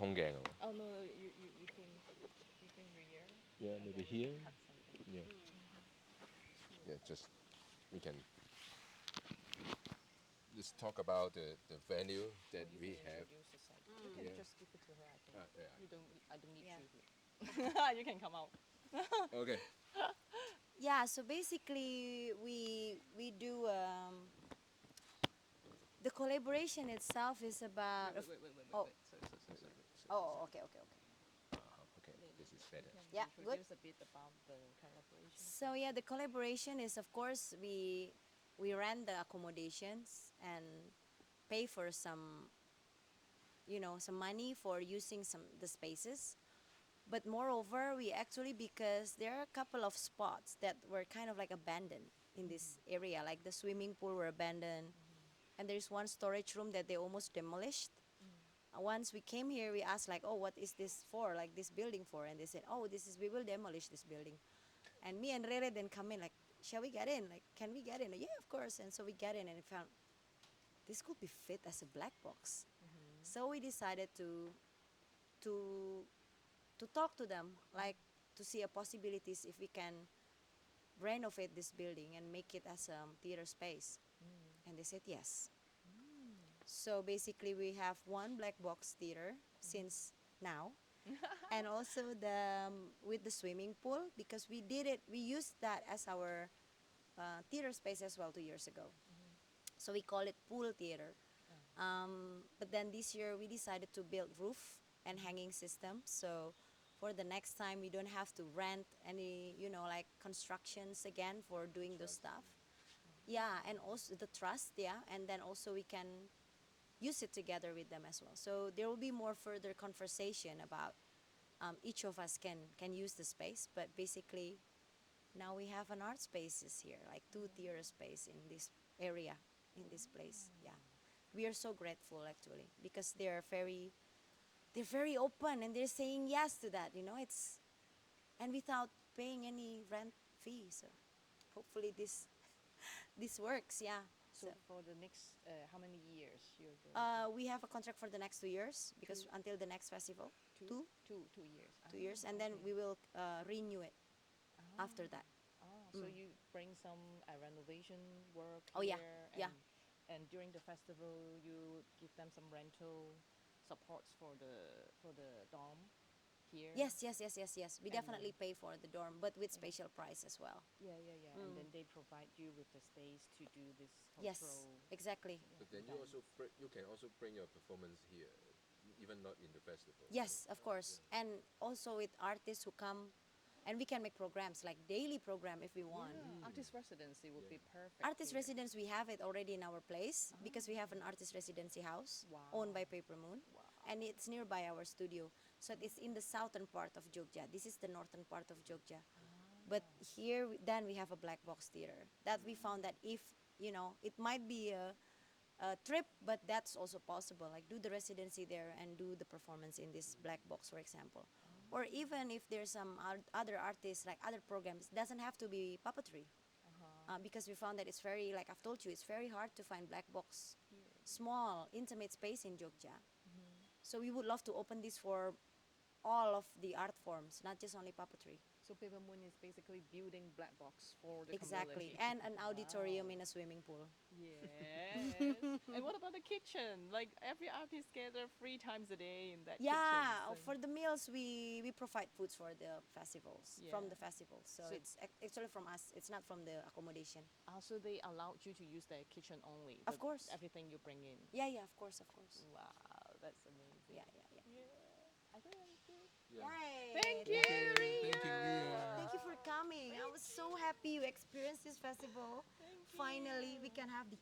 通鏡喎。Oh no, you can rear Yeah, and maybe then we here. cut something. Yeah, yeah. Just we can just talk about the venue that You we can have. introduce the site. You can Yeah. just give it to her. I think Yeah. you don't. I don't need Yeah. you here. You can come out. Okay. Yeah, so basically we do the collaboration itself is about oh Sorry. oh okay okay okay. Okay. This is You better. can Yeah, good. introduce a bit about the collaboration. So yeah, the collaboration is of course we rent the accommodations and pay for some some money for using some the spaces. But moreover, we actually because there are a couple of spots that were kind of like abandoned in this area, like the swimming pool were abandoned, and there's one storage room that they almost demolished. Once we came here, we asked like, "Oh, what is this for? Like this building for?" And they said, "Oh, this is we will demolish this building." And me and Rere then come in like, "Shall we get in? Like, can we get in?" Like, yeah, of course. And so we get in and found this could be fit as a black box. So we decided to to talk to them, like to see a possibilities if we can renovate this building and make it as a theater space. And they said yes. So basically, we have one black box theater since now, and also the with the swimming pool because we did it. We used that as our theater space as well 2 years ago. So we call it pool theater. But then this year we decided to build roof and hanging system. So for the next time we don't have to rent any, like constructions again for doing those stuff. Yeah, and also the trust, yeah, and then also we can use it together with them as well. So there will be more further conversation about each of us can use the space, but basically now we have an art spaces here, like two theater space in this area, in this place. Yeah, we are so grateful actually because they're very open and they're saying yes to that. It's and without paying any rent fee. So hopefully this works. Yeah. So for the next, how many years you're going We have a contract for the next 2 years because until the next festival, to? two 2 years. 2 years, and then we will renew it after that. So you bring some renovation work Oh yeah, here, yeah. and during the festival you give them some rental supports for the dorm here. Yes. We definitely pay for the dorm, but with Yeah. special price as well. Yeah. And then they provide you with the space to do this Yes, cultural. exactly. But then you can also bring your performance here, even not in the festival. Yes, of course. And also with artists who come, and we can make programs like daily program if we want. Yeah, artist residency would be perfect. Artist here. residence, we have it already in our place because we have an artist residency house Wow. owned by Paper Moon, Wow. and it's nearby our studio. So it's in the southern part of Jogja. This is the northern part of Jogja. But here, then we have a black box theater that we found that if it might be a trip, but that's also possible. Like do the residency there and do the performance in this black box, for example. Or even if there's some other artists, like other programs, doesn't have to be puppetry. Because we found that it's very, like I've told you, it's very hard to find black box, small, intimate space in Jogja. So we would love to open this for all of the art forms, not just only puppetry. So Paper Moon is basically building black box for the Exactly, community. and an auditorium in a swimming pool. Yes. And what about the kitchen? Like every artist gather 3 times a day in that Yeah, kitchen. for the meals we provide foods for the festivals from Yeah. the festivals. So, So- it's actually from us. It's not from the accommodation. Also, they allowed you to use their kitchen only. Of but course. Everything you bring in. Yeah, of course. Wow, that's amazing. Yeah. I think that was good. Yeah. Yay! Thank you, Thank you, Ria. Thank you for coming. I was so happy you experienced this festival. Thank Finally, we you. can have the